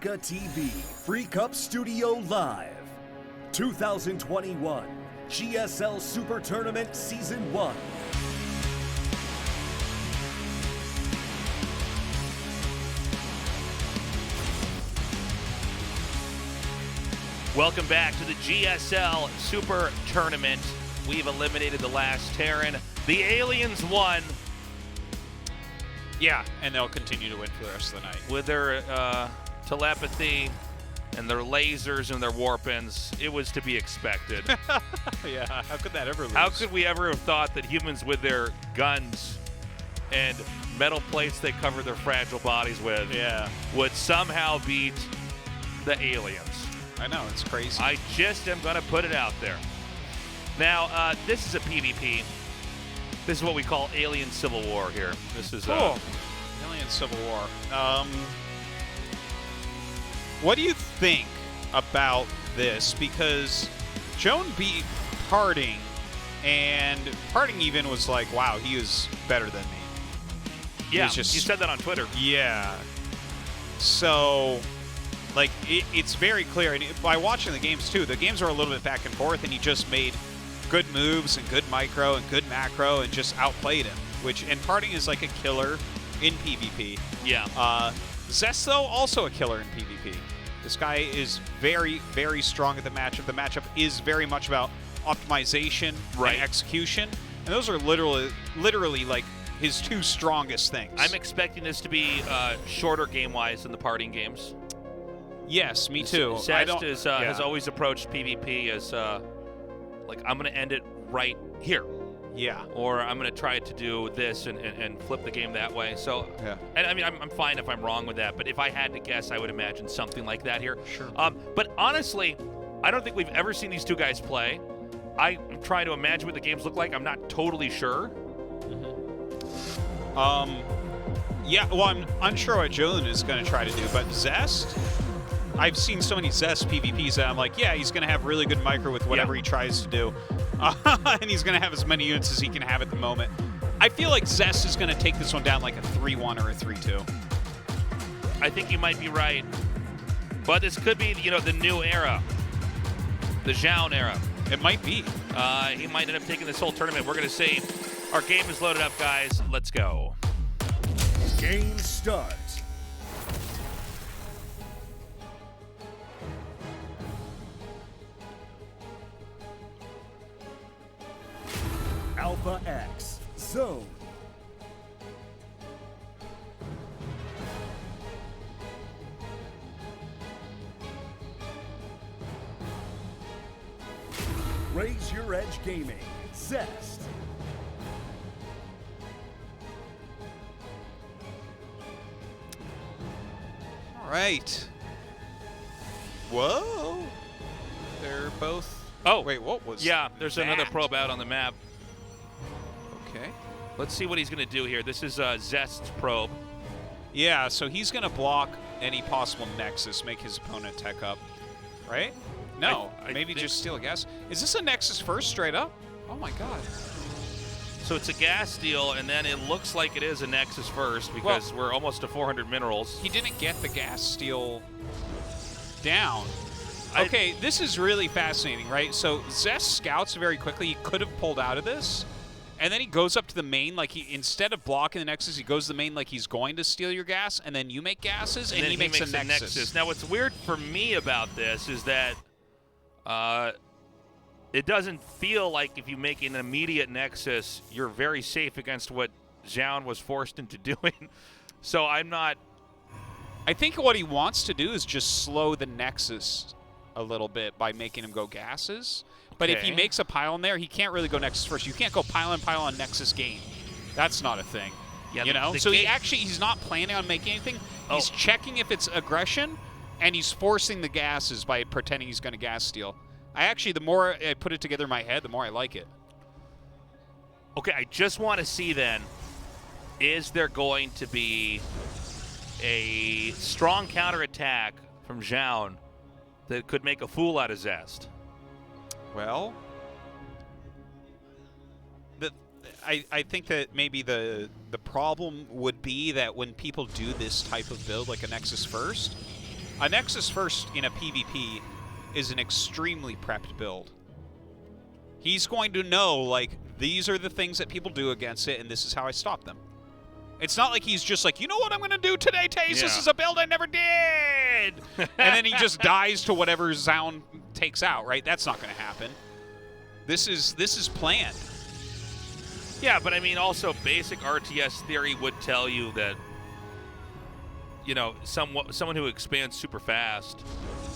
America TV Free Cup Studio Live 2021 GSL SuperTournament Season 1. Welcome back to the GSL Super Tournament. We've eliminated the last Terran. The Aliens won. Yeah, and they'll continue to win for the rest of the night. With their telepathy and their lasers and their warpins, it was to be expected. Yeah, how could that ever lose? How could we ever have thought that humans with their guns and metal plates they cover their fragile bodies with would somehow beat the aliens? I know, it's crazy. I just am going to put it out there. Now, this is a PvP. This is what we call Alien Civil War here. This is cool. Alien Civil War. What do you think about this? Because Joan beat Parting, and Parting even was like, wow, he is better than me. Yeah, you said that on Twitter. Yeah. So, like, it's very clear. And by watching the games, too, the games are a little bit back and forth, and he just made good moves and good micro and good macro and just outplayed him. And Parting is like a killer in PvP. Yeah. Zest, though, also a killer in PvP. This guy is very, very strong at the matchup. The matchup is very much about optimization and execution. And those are literally like his two strongest things. I'm expecting this to be shorter game-wise than the Parting games. Yes, me too. Zest has always approached PvP as like, I'm going to end it right here. Yeah. Or I'm going to try to do this and flip the game that way. So, and I mean, I'm fine if I'm wrong with that, but if I had to guess, I would imagine something like that here. Sure. But honestly, I don't think we've ever seen these two guys play. I'm trying to imagine what the games look like. I'm not totally sure. Yeah, well, I'm unsure what Zoun is going to try to do, but Zest, I've seen so many Zest PvPs that I'm like, yeah, he's going to have really good micro with whatever he tries to do. And he's going to have as many units as he can have at the moment. I feel like Zest is going to take this one down like a 3-1 or a 3-2. I think you might be right. But this could be, the new era. The Zoun era. It might be. He might end up taking this whole tournament. We're going to see. Our game is loaded up, guys. Let's go. Game start. Alpha X, Zoun. Raise Your Edge Gaming, Zest. All right. Whoa. They're both... Oh. Wait, what was there's another probe out on the map. Okay. Let's see what he's going to do here. This is Zest's probe. Yeah, so he's going to block any possible Nexus, make his opponent tech up, right? No, maybe just steal a gas. Is this a Nexus first, straight up? Oh, my God. So it's a gas steal, and then it looks like it is a Nexus first because we're almost to 400 minerals. He didn't get the gas steal down. Okay, this is really fascinating, right? So Zest scouts very quickly. He could have pulled out of this. And then he goes up to the main, like instead of blocking the Nexus, he goes to the main like he's going to steal your gas, and then you make gases, and he makes a Nexus. Now, what's weird for me about this is that it doesn't feel like if you make an immediate Nexus, you're very safe against what Zoun was forced into doing. So I'm not... I think what he wants to do is just slow the Nexus a little bit by making him go gases. But if he makes a pile in there, he can't really go Nexus first. You can't go pile on Nexus gain. That's not a thing. Yeah, So he's not planning on making anything. He's checking if it's aggression, and he's forcing the gases by pretending he's going to gas steal. The more I put it together in my head, the more I like it. Okay, I just want to see then, is there going to be a strong counterattack from Zoun that could make a fool out of Zest? Well, I think that maybe the problem would be that when people do this type of build, like a Nexus first, A Nexus First in a PvP is an extremely prepped build. He's going to know, like, these are the things that people do against it, and this is how I stop them. It's not like he's just like, you know what I'm going to do today, Taze? This is a build I never did! And then he just dies to whatever Zoun takes out, right? That's not going to happen. This is planned. Yeah, but I mean, also basic RTS theory would tell you that, you know, someone who expands super fast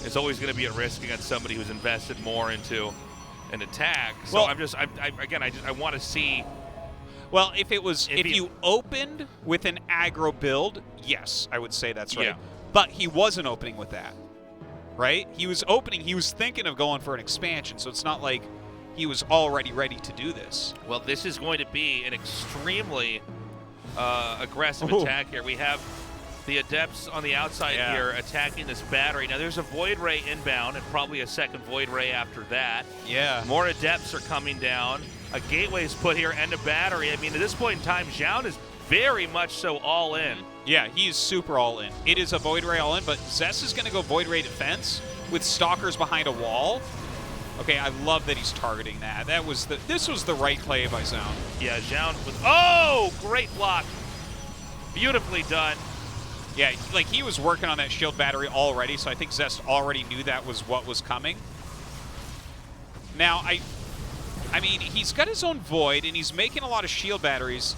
is always going to be at risk against somebody who's invested more into an attack. So well, I want to see. Well, if you opened with an aggro build, yes, I would say that's right. Yeah. But he wasn't opening with that, right? He was thinking of going for an expansion, so it's not like he was already ready to do this. Well, this is going to be an extremely aggressive attack here. We have the Adepts on the outside here attacking this battery. Now, there's a Void Ray inbound and probably a second Void Ray after that. Yeah. More Adepts are coming down. A Gateway's put here and a battery. I mean, at this point in time, Zoun is very much so all in. Yeah, he's super all in. It is a Void Ray all in, but Zest is going to go Void Ray defense with Stalkers behind a wall. Okay, I love that he's targeting that. This was the right play by Zoun. Yeah, Zoun with, oh, great block. Beautifully done. Yeah, like he was working on that shield battery already, so I think Zest already knew that was what was coming. Now, I mean, he's got his own Void, and he's making a lot of shield batteries.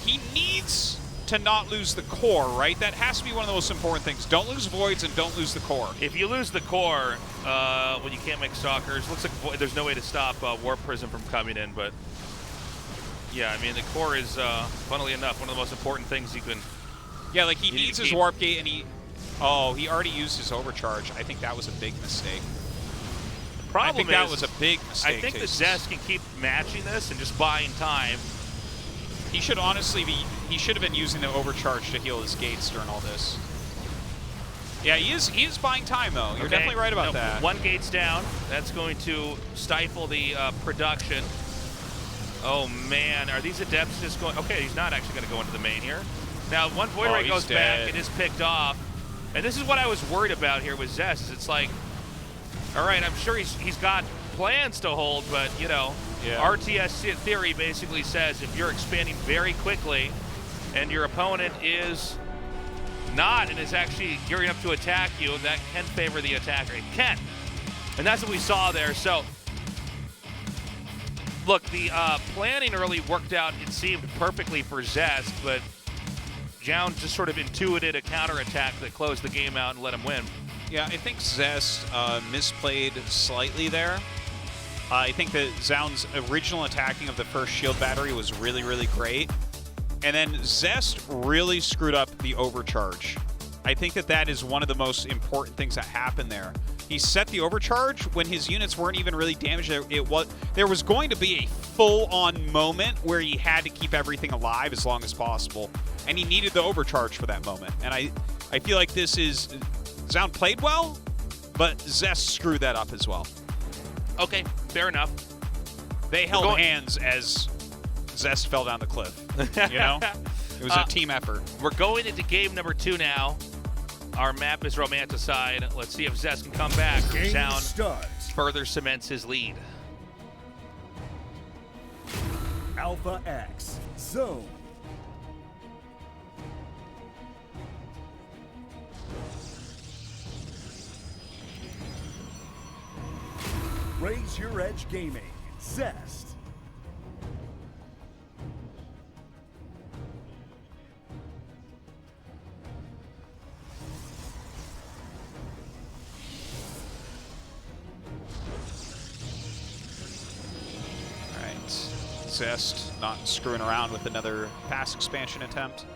He needs to not lose the core, right? That has to be one of the most important things. Don't lose Voids and don't lose the core. If you lose the core, when you can't make Stalkers, looks like there's no way to stop Warp Prism from coming in, but yeah, I mean, the core is, funnily enough, one of the most important things you can... Yeah, like he needs his Warp Gate, and he already used his Overcharge. I think that was a big mistake. Problem I think that was a big mistake. I think the Zest can keep matching this and just buying time. He should honestly be. He should have been using the Overcharge to heal his gates during all this. Yeah, he is buying time though. You're definitely right about that. One gate's down. That's going to stifle the production. Oh man, are these Adepts just going? Okay, he's not actually going to go into the main here. Now one Void Ray goes back. It is picked off, and this is what I was worried about here with Zest. Is it's like, all right, I'm sure he's got plans to hold, but you know, RTS theory basically says if you're expanding very quickly and your opponent is not and is actually gearing up to attack you, that can favor the attacker. It can. And that's what we saw there. So, look, the planning early worked out, it seemed, perfectly for Zest, but Zoun just sort of intuited a counterattack that closed the game out and let him win. Yeah, I think Zest misplayed slightly there. I think that Zoun's original attacking of the first shield battery was really, really great. And then Zest really screwed up the Overcharge. I think that is one of the most important things that happened there. He set the Overcharge when his units weren't even really damaged. There was going to be a full-on moment where he had to keep everything alive as long as possible. And he needed the Overcharge for that moment. And I feel like this is... Zoun played well, but Zest screwed that up as well. Okay, fair enough. They held hands as Zest fell down the cliff, you know? It was a team effort. We're going into game number 2 now. Our map is Romanticide. Let's see if Zest can come back. Zoun further cements his lead. Alpha X, Zoun. Raise Your Edge Gaming, Zest. All right, Zest not screwing around with another fast expansion attempt.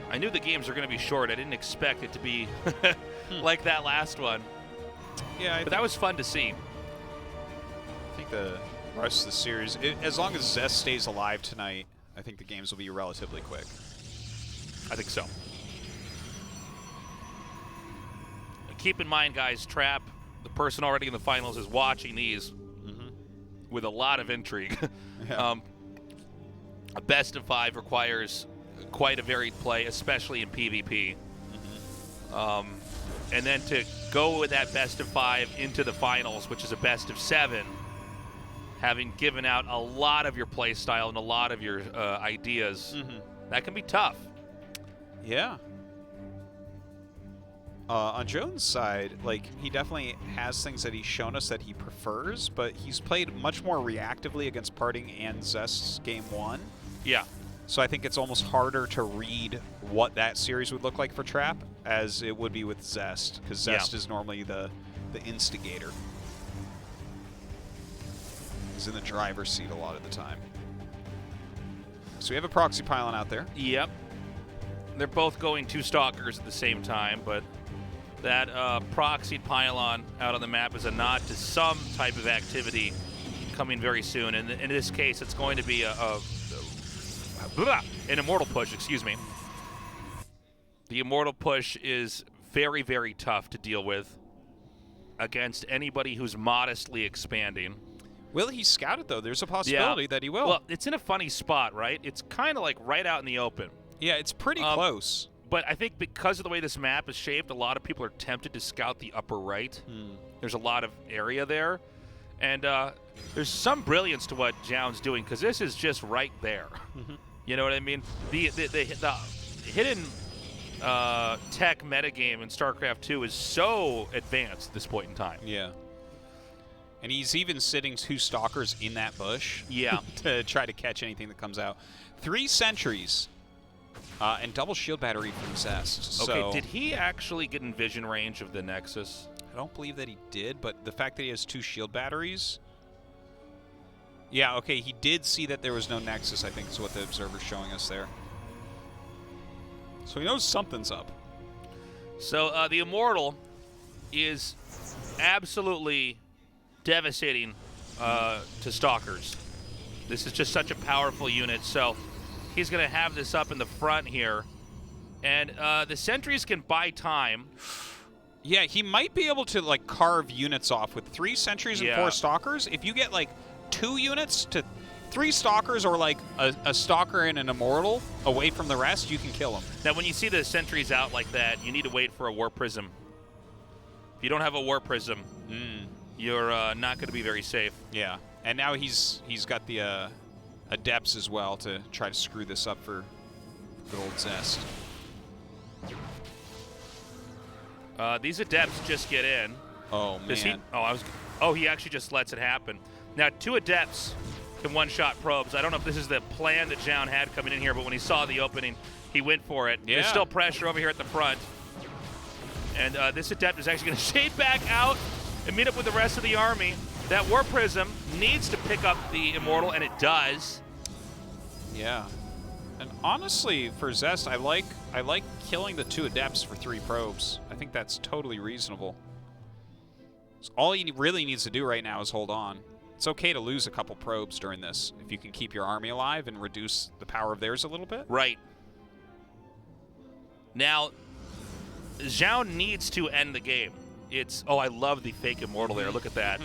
I knew the games were going to be short. I didn't expect it to be like that last one. Yeah, but that was fun to see. I think the rest of the series, as long as Zest stays alive tonight, I think the games will be relatively quick. I think so. Keep in mind, guys, Trap, the person already in the finals, is watching these with a lot of intrigue. Yeah. a best of 5 requires quite a varied play, especially in PvP. And then to go with that best of 5 into the finals, which is a best of 7, having given out a lot of your play style and a lot of your ideas, that can be tough. Yeah. On Zoun's side, like, he definitely has things that he's shown us that he prefers, but he's played much more reactively against Parting and Zest's game 1. Yeah. So I think it's almost harder to read what that series would look like for Trap as it would be with Zest, because Zest is normally the instigator. He's in the driver's seat a lot of the time. So we have a proxy pylon out there. Yep. They're both going 2 stalkers at the same time, but that proxied pylon out on the map is a nod to some type of activity coming very soon. And in this case, it's going to be an immortal push, excuse me. The immortal push is very, very tough to deal with against anybody who's modestly expanding. Will he scout it, though? There's a possibility that he will. Well, it's in a funny spot, right? It's kind of like right out in the open. Yeah, it's pretty close. But I think because of the way this map is shaped, a lot of people are tempted to scout the upper right. There's a lot of area there. And there's some brilliance to what Zoun's doing, because this is just right there. You know what I mean? The hidden tech metagame in StarCraft 2 is so advanced at this point in time. Yeah. And he's even sitting 2 stalkers in that bush to try to catch anything that comes out. 3 sentries and double shield battery from Zest. Okay, so did he actually get in vision range of the Nexus? I don't believe that he did, but the fact that he has 2 shield batteries... Yeah, okay, he did see that there was no Nexus, I think is what the observer's showing us there. So he knows something's up. So the Immortal is absolutely devastating to Stalkers. This is just such a powerful unit, so he's going to have this up in the front here. And the sentries can buy time. Yeah, he might be able to, like, carve units off with 3 sentries and 4 stalkers. If you get, like, 2 units to 3 stalkers or, like, a stalker and an immortal away from the rest, you can kill them. Now, when you see the sentries out like that, you need to wait for a War Prism. If you don't have a War Prism, you're not going to be very safe. Yeah, and now he's got the Adepts as well to try to screw this up for good old Zest. These Adepts just get in. Oh, man. He actually just lets it happen. Now, 2 Adepts can one-shot probes. I don't know if this is the plan that Zoun had coming in here, but when he saw the opening, he went for it. Yeah. There's still pressure over here at the front. And this Adept is actually going to shade back out and meet up with the rest of the army. That War Prism needs to pick up the Immortal, and it does. Yeah. And honestly, for Zest, I like killing the 2 Adepts for 3 probes. I think that's totally reasonable. So all he really needs to do right now is hold on. It's okay to lose a couple probes during this if you can keep your army alive and reduce the power of theirs a little bit. Right. Now, Zoun needs to end the game. It's... Oh, I love the fake Immortal there. Look at that.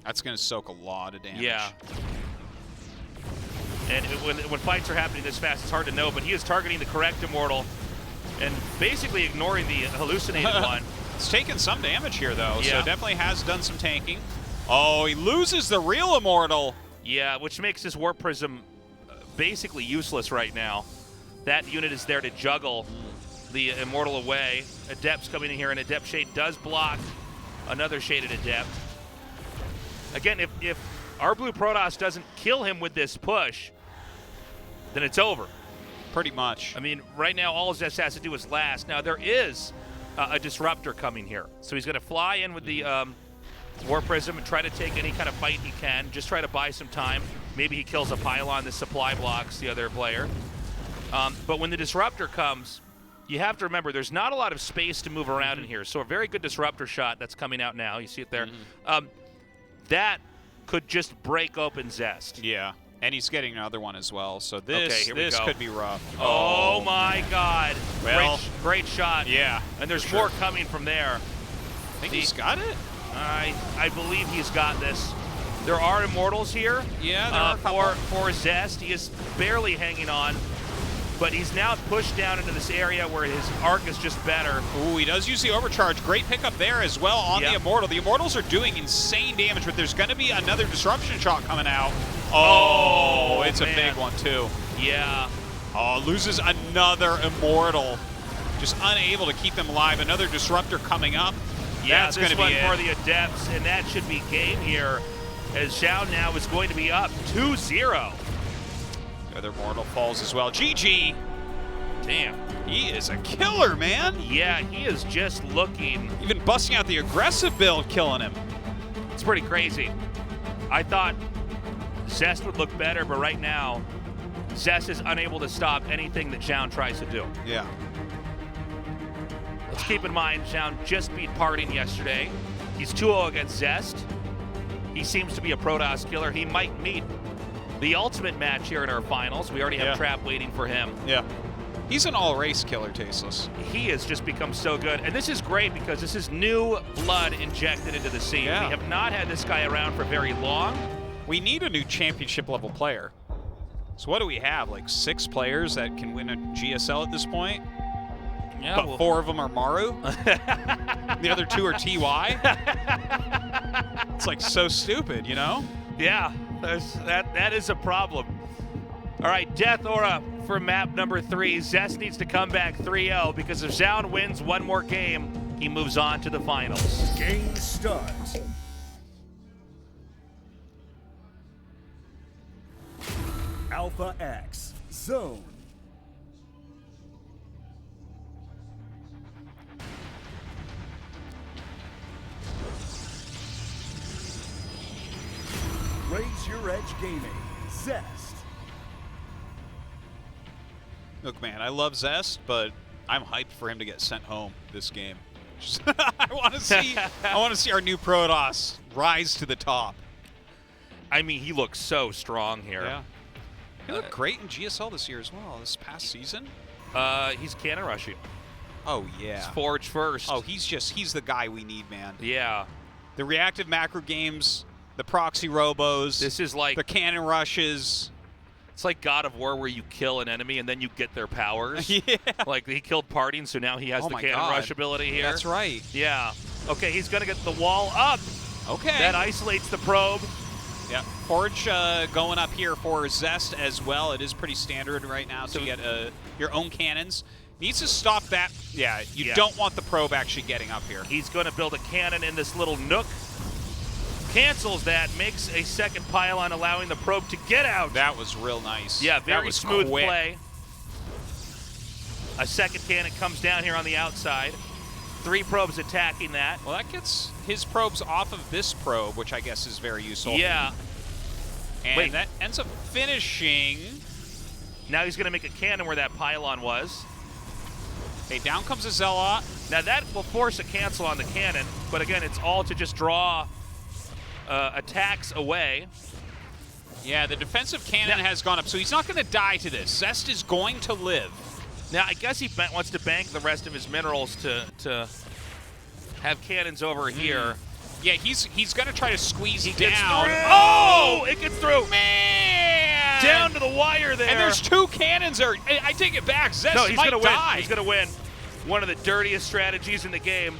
That's going to soak a lot of damage. Yeah. And when fights are happening this fast, it's hard to know, but he is targeting the correct Immortal and basically ignoring the hallucinated one. It's taken some damage here, though, Yeah. so definitely has done some tanking. Oh, he loses the real Immortal. Yeah, which makes his Warp Prism basically useless right now. That unit is there to juggle the Immortal away. Adept's coming in here, and Adept Shade does block another Shaded Adept. Again, if our Blue Protoss doesn't kill him with this push, then it's over. Pretty much. I mean, right now, all Zest has to do is last. Now, there is a Disruptor coming here. So he's going to fly in with the War Prism and try to take any kind of fight he can. Just try to buy some time. Maybe he kills a pylon. The supply blocks the other player. But when the Disruptor comes, you have to remember there's not a lot of space to move around in here. So a very good Disruptor shot that's coming out now. You see it there. That could just break open Zest. Yeah. And he's getting another one as well. So this go. could be rough. Oh my God. Well, great shot. Yeah. And there's more coming from there. I think he's got it. I believe he's got this. There are immortals here. Yeah, there are a couple. For Zest. He is barely hanging on, but he's now pushed down into this area where his arc is just better. Ooh, he does use the overcharge. Great pickup there as well on the Immortal. The Immortals are doing insane damage, but there's going to be another disruption shot coming out. Oh, it's man. A big one too. Yeah. Oh, loses another Immortal. Just unable to keep them alive. Another disruptor coming up. Yeah, that's going to be one it. for the Adepts, and that should be game here, as Zoun now is going to be up 2-0. The other Immortal falls as well. GG. Damn. He is a killer, man. Yeah, he is just looking. Even busting out the aggressive build, killing him. It's pretty crazy. I thought Zest would look better, but right now, Zest is unable to stop anything that Zoun tries to do. Yeah. Let's keep in mind, Zoun just beat Parting yesterday. He's 2-0 against Zest. He seems to be a Protoss killer. He might meet the ultimate match here in our finals. We already have Trap waiting for him. Yeah. He's an all-race killer, Tasteless. He has just become so good. And this is great because this is new blood injected into the scene. Yeah. We have not had this guy around for very long. We need a new championship-level player. So what do we have, like 6 players that can win a GSL at this point? Yeah, but 4 of them are Maru. The other 2 are TY. It's like so stupid, you know? Yeah, that is a problem. All right, Death Aura for map number 3. Zest needs to come back 3-0 because if Zoun wins one more game, he moves on to the finals. Game starts. Alpha X, Zoun. Raise Your Edge Gaming, Zest. Look, man, I love Zest, but I'm hyped for him to get sent home this game. I want to see our new Protoss rise to the top. I mean, he looks so strong here. Yeah. He looked great in GSL this year as well, this past season. He's cannon rushing. Oh, yeah. He's Forge first. Oh, he's the guy we need, man. Yeah. The reactive macro games, the proxy robos. This is like the cannon rushes. It's like God of War where you kill an enemy and then you get their powers. Yeah. Like he killed Parting, so now he has the cannon rush ability here. That's right. Yeah. Okay, he's going to get the wall up. Okay. That isolates the probe. Yeah. Forge going up here for Zest as well. It is pretty standard right now to get your own cannons. Needs to stop that. Yeah, you don't want the probe actually getting up here. He's going to build a cannon in this little nook. Cancels that, makes a second pylon, allowing the probe to get out. That was real nice. Yeah, very smooth quick play. A second cannon comes down here on the outside. 3 probes attacking that. Well, that gets his probes off of this probe, which I guess is very useful. Yeah. And that ends up finishing. Now he's going to make a cannon where that pylon was. Okay, down comes a Zealot. Now that will force a cancel on the cannon, but again, it's all to just draw attacks away. Yeah, the defensive cannon has gone up, so he's not going to die to this. Zest is going to live. Now, I guess he wants to bank the rest of his minerals to have cannons over here. Yeah, he's going to try to squeeze He down. gets through. Oh, it gets through. Man! Down to the wire there. And there's 2 cannons there. I take it back. Zest no, he's might gonna die. win. He's going to win. One of the dirtiest strategies in the game.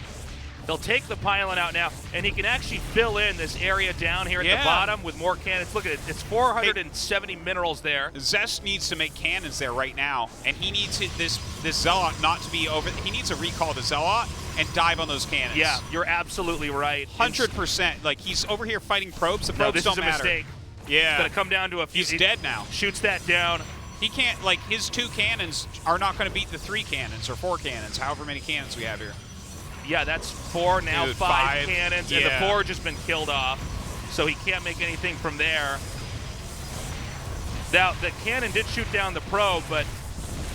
He'll take the pylon out now, and he can actually fill in this area down here at the bottom with more cannons. Look at it. It's 470 minerals there. Zest needs to make cannons there right now, and he needs this Zealot not to be over. He needs to recall the Zealot and dive on those cannons. Yeah, you're absolutely right. 100%. Like, he's over here fighting probes. The probes don't matter. This is a mistake. Yeah. It's going to come down to a few. He's dead now. Shoots that down. He can't, like, his 2 cannons are not going to beat the 3 cannons or 4 cannons, however many cannons we have here. Yeah, that's 4, now. Dude, 5 cannons, and the yeah. Forge has been killed off, so he can't make anything from there. Now, the cannon did shoot down the probe, but,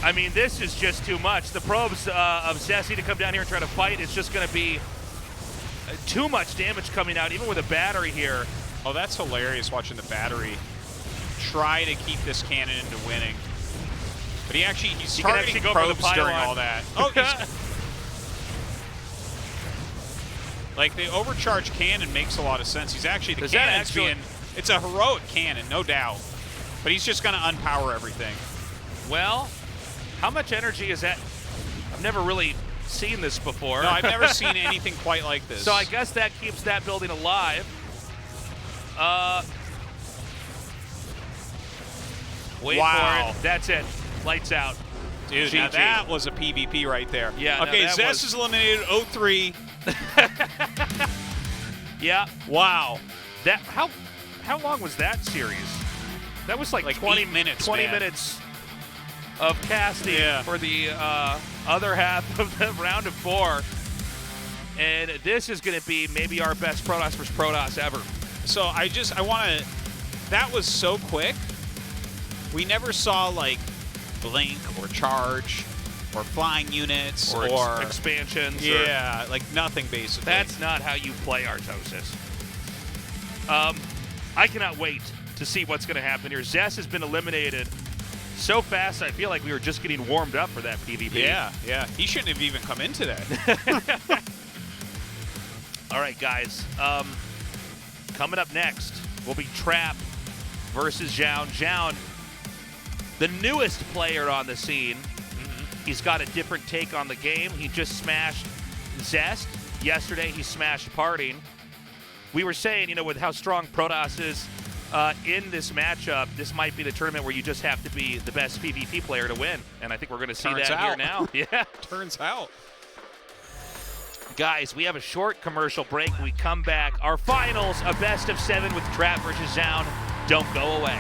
I mean, this is just too much. The probes of Zest to come down here and try to fight. It's just going to be too much damage coming out, even with a battery here. Oh, that's hilarious watching the battery try to keep this cannon into winning. But he's targeting probes during all that. Oh, like, the overcharged cannon makes a lot of sense. He's actually, the cannon's being It's a heroic cannon, no doubt. But he's just going to unpower everything. Well, how much energy is that? I've never really seen this before. No, I've never seen anything quite like this. So I guess that keeps that building alive. Wait Wow. for it. That's it. Lights out. Dude, now that was a PvP right there. Yeah. Okay, Zest is eliminated 0-3. Yeah. Wow. That how long was that series? That was like 20 8 minutes. 20 minutes of casting for the other half of the round of 4. And this is going to be maybe our best Protoss versus Protoss ever. So I want to, that was so quick. We never saw like blink or charge or flying units or expansions. Yeah, like nothing basically. That's not how you play Artosis. I cannot wait to see what's going to happen here. Zest has been eliminated so fast, I feel like we were just getting warmed up for that PvP. Yeah. He shouldn't have even come into that. All right, guys. Coming up next will be Trap versus Zoun. Zoun, the newest player on the scene. He's got a different take on the game. He just smashed Zest. Yesterday, he smashed Parting. We were saying, with how strong Protoss is in this matchup, this might be the tournament where you just have to be the best PvP player to win. And I think we're going to see that here now. Yeah. Turns out. Guys, we have a short commercial break. We come back. Our finals, a best of 7 with Trap versus Zoun. Don't go away.